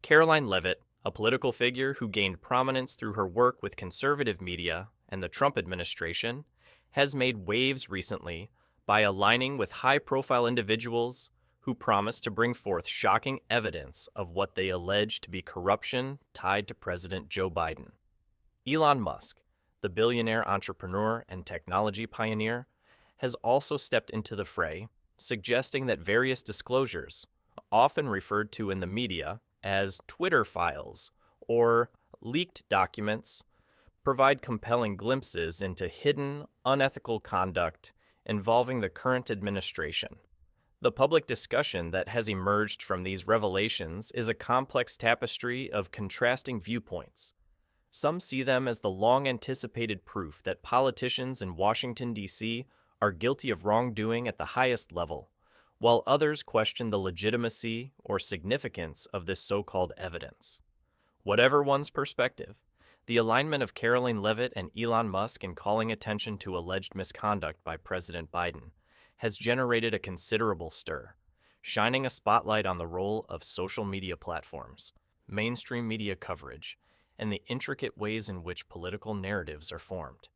Karoline Leavitt, a political figure who gained prominence through her work with conservative media and the Trump administration, has made waves recently by aligning with high-profile individuals who promise to bring forth shocking evidence of what they allege to be corruption tied to President Joe Biden. Elon Musk, the billionaire entrepreneur and technology pioneer, has also stepped into the fray, suggesting that various disclosures, often referred to in the media as Twitter files or leaked documents, provide compelling glimpses into hidden, unethical conduct involving the current administration. The public discussion that has emerged from these revelations is a complex tapestry of contrasting viewpoints. Some see them as the long-anticipated proof that politicians in Washington, D.C. are guilty of wrongdoing at the highest level, while others question the legitimacy or significance of this so-called evidence. Whatever one's perspective, the alignment of Karoline Leavitt and Elon Musk in calling attention to alleged misconduct by President Biden has generated a considerable stir, shining a spotlight on the role of social media platforms, mainstream media coverage, and the intricate ways in which political narratives are formed.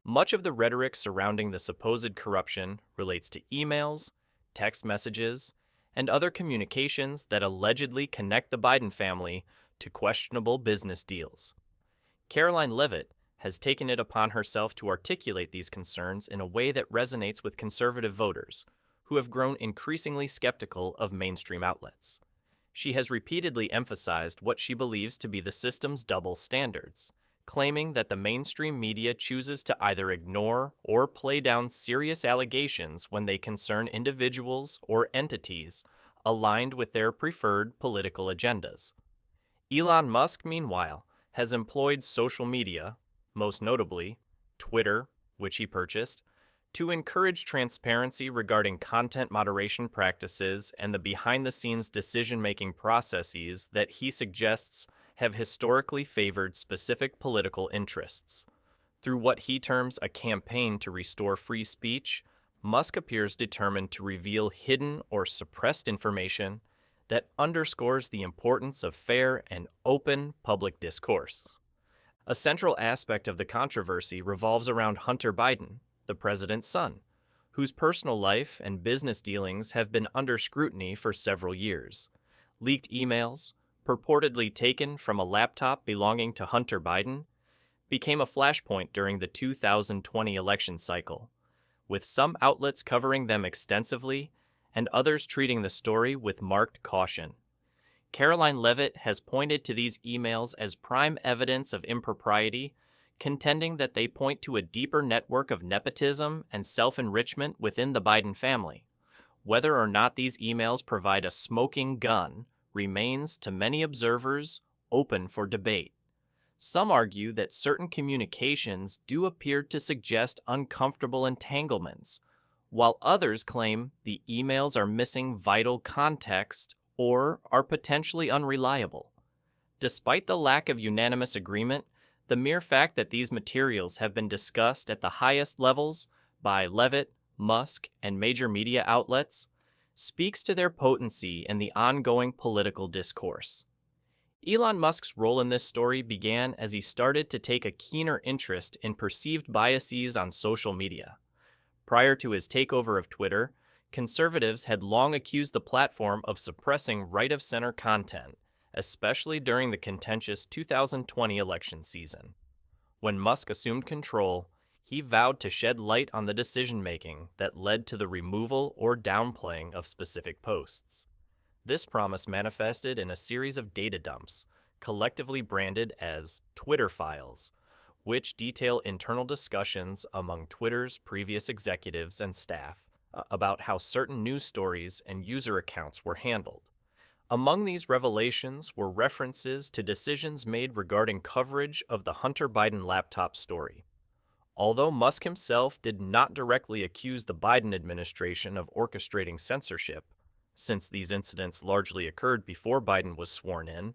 Much of the rhetoric surrounding the supposed corruption relates to emails, text messages, and other communications that allegedly connect the Biden family to questionable business deals. Karoline Leavitt has taken it upon herself to articulate these concerns in a way that resonates with conservative voters, who have grown increasingly skeptical of mainstream outlets. She has repeatedly emphasized what she believes to be the system's double standards, claiming that the mainstream media chooses to either ignore or play down serious allegations when they concern individuals or entities aligned with their preferred political agendas. Elon Musk, meanwhile, has employed social media, most notably Twitter, which he purchased, to encourage transparency regarding content moderation practices and the behind-the-scenes decision-making processes that he suggests have historically favored specific political interests. Through what he terms a campaign to restore free speech, Musk appears determined to reveal hidden or suppressed information that underscores the importance of fair and open public discourse. A central aspect of the controversy revolves around Hunter Biden, the president's son, whose personal life and business dealings have been under scrutiny for several years. Leaked emails, purportedly taken from a laptop belonging to Hunter Biden, became a flashpoint during the 2020 election cycle, with some outlets covering them extensively and others treating the story with marked caution. Karoline Leavitt has pointed to these emails as prime evidence of impropriety, contending that they point to a deeper network of nepotism and self-enrichment within the Biden family. Whether or not these emails provide a smoking gun remains, to many observers, open for debate. Some argue that certain communications do appear to suggest uncomfortable entanglements, while others claim the emails are missing vital context or are potentially unreliable. Despite the lack of unanimous agreement, the mere fact that these materials have been discussed at the highest levels by Leavitt, Musk, and major media outlets speaks to their potency in the ongoing political discourse. Elon Musk's role in this story began as he started to take a keener interest in perceived biases on social media. Prior to his takeover of Twitter, conservatives had long accused the platform of suppressing right-of-center content, especially during the contentious 2020 election season. When Musk assumed control, he vowed to shed light on the decision-making that led to the removal or downplaying of specific posts. This promise manifested in a series of data dumps, collectively branded as Twitter files, which detail internal discussions among Twitter's previous executives and staff about how certain news stories and user accounts were handled. Among these revelations were references to decisions made regarding coverage of the Hunter Biden laptop story. Although Musk himself did not directly accuse the Biden administration of orchestrating censorship, since these incidents largely occurred before Biden was sworn in,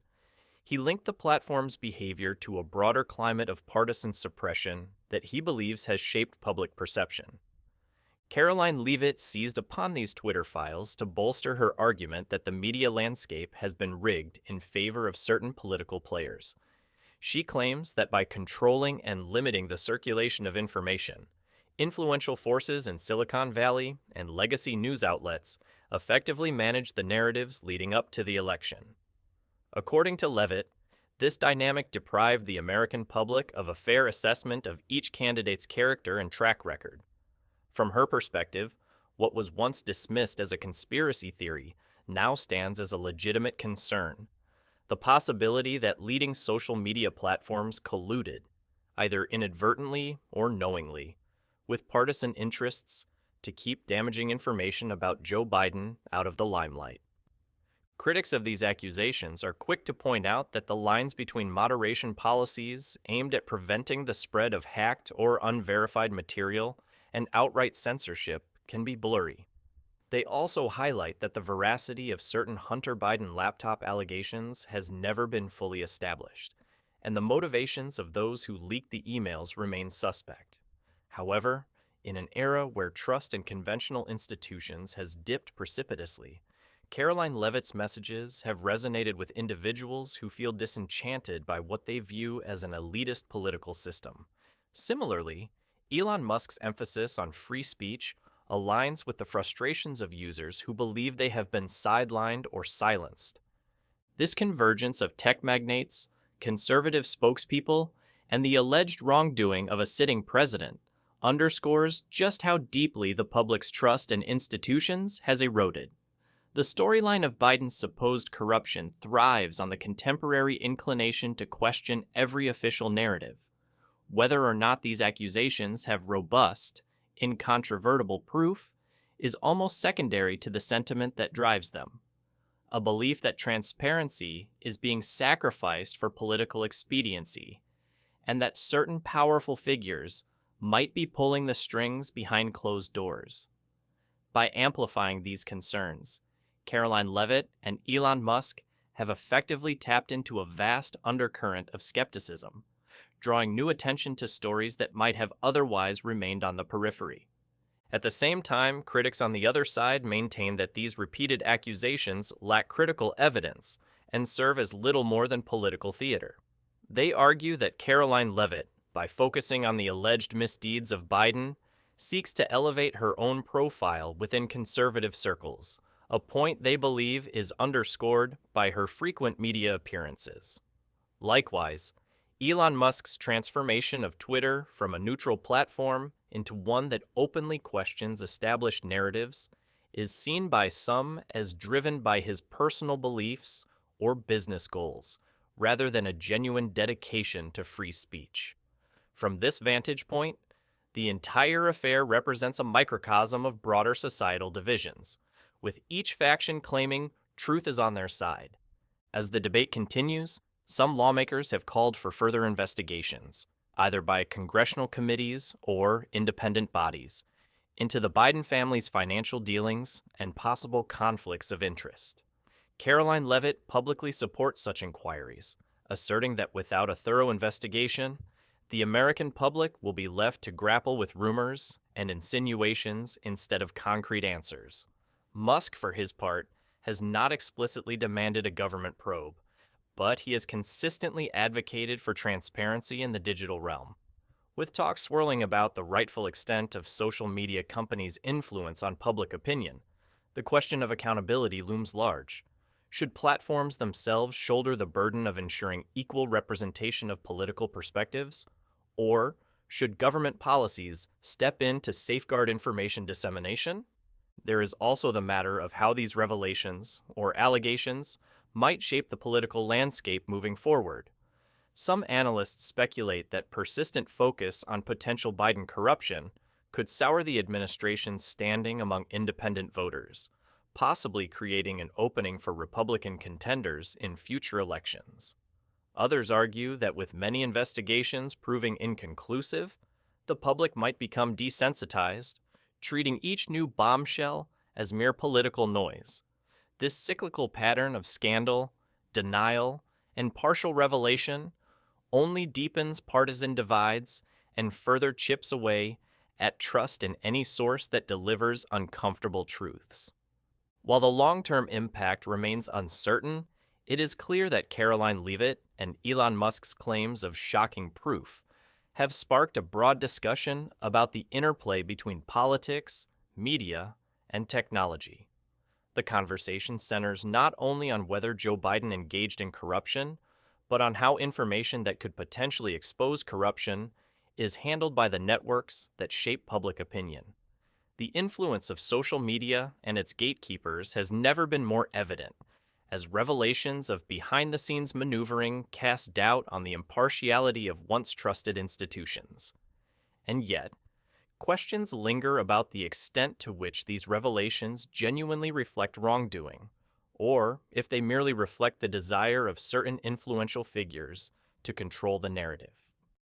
he linked the platform's behavior to a broader climate of partisan suppression that he believes has shaped public perception. Karoline Leavitt seized upon these Twitter files to bolster her argument that the media landscape has been rigged in favor of certain political players. She claims that by controlling and limiting the circulation of information, influential forces in Silicon Valley and legacy news outlets effectively managed the narratives leading up to the election. According to Leavitt, this dynamic deprived the American public of a fair assessment of each candidate's character and track record. From her perspective, what was once dismissed as a conspiracy theory now stands as a legitimate concern. The possibility that leading social media platforms colluded, either inadvertently or knowingly, with partisan interests to keep damaging information about Joe Biden out of the limelight. Critics of these accusations are quick to point out that the lines between moderation policies aimed at preventing the spread of hacked or unverified material and outright censorship can be blurry. They also highlight that the veracity of certain Hunter Biden laptop allegations has never been fully established, and the motivations of those who leaked the emails remain suspect. However, in an era where trust in conventional institutions has dipped precipitously, Karoline Leavitt's messages have resonated with individuals who feel disenchanted by what they view as an elitist political system. Similarly, Elon Musk's emphasis on free speech aligns with the frustrations of users who believe they have been sidelined or silenced. This convergence of tech magnates, conservative spokespeople, and the alleged wrongdoing of a sitting president underscores just how deeply the public's trust in institutions has eroded. The storyline of Biden's supposed corruption thrives on the contemporary inclination to question every official narrative. Whether or not these accusations have robust, incontrovertible proof is almost secondary to the sentiment that drives them. A belief that transparency is being sacrificed for political expediency, and that certain powerful figures might be pulling the strings behind closed doors. By amplifying these concerns, Karoline Leavitt and Elon Musk have effectively tapped into a vast undercurrent of skepticism, drawing new attention to stories that might have otherwise remained on the periphery. At the same time, critics on the other side maintain that these repeated accusations lack critical evidence and serve as little more than political theater. They argue that Karoline Leavitt, by focusing on the alleged misdeeds of Biden, seeks to elevate her own profile within conservative circles, a point they believe is underscored by her frequent media appearances. Likewise, Elon Musk's transformation of Twitter from a neutral platform into one that openly questions established narratives is seen by some as driven by his personal beliefs or business goals, rather than a genuine dedication to free speech. From this vantage point, the entire affair represents a microcosm of broader societal divisions, with each faction claiming truth is on their side. As the debate continues, some lawmakers have called for further investigations, either by congressional committees or independent bodies, into the Biden family's financial dealings and possible conflicts of interest. Karoline Leavitt publicly supports such inquiries, asserting that without a thorough investigation, the American public will be left to grapple with rumors and insinuations instead of concrete answers. Musk, for his part, has not explicitly demanded a government probe, but he has consistently advocated for transparency in the digital realm. With talk swirling about the rightful extent of social media companies' influence on public opinion, the question of accountability looms large. Should platforms themselves shoulder the burden of ensuring equal representation of political perspectives? Or should government policies step in to safeguard information dissemination? There is also the matter of how these revelations, or allegations, might shape the political landscape moving forward. Some analysts speculate that persistent focus on potential Biden corruption could sour the administration's standing among independent voters, possibly creating an opening for Republican contenders in future elections. Others argue that with many investigations proving inconclusive, the public might become desensitized, treating each new bombshell as mere political noise. This cyclical pattern of scandal, denial, and partial revelation only deepens partisan divides and further chips away at trust in any source that delivers uncomfortable truths. While the long-term impact remains uncertain, it is clear that Karoline Leavitt and Elon Musk's claims of shocking proof have sparked a broad discussion about the interplay between politics, media, and technology. The conversation centers not only on whether Joe Biden engaged in corruption, but on how information that could potentially expose corruption is handled by the networks that shape public opinion. The influence of social media and its gatekeepers has never been more evident, as revelations of behind-the-scenes maneuvering cast doubt on the impartiality of once trusted institutions. And yet, questions linger about the extent to which these revelations genuinely reflect wrongdoing, or if they merely reflect the desire of certain influential figures to control the narrative.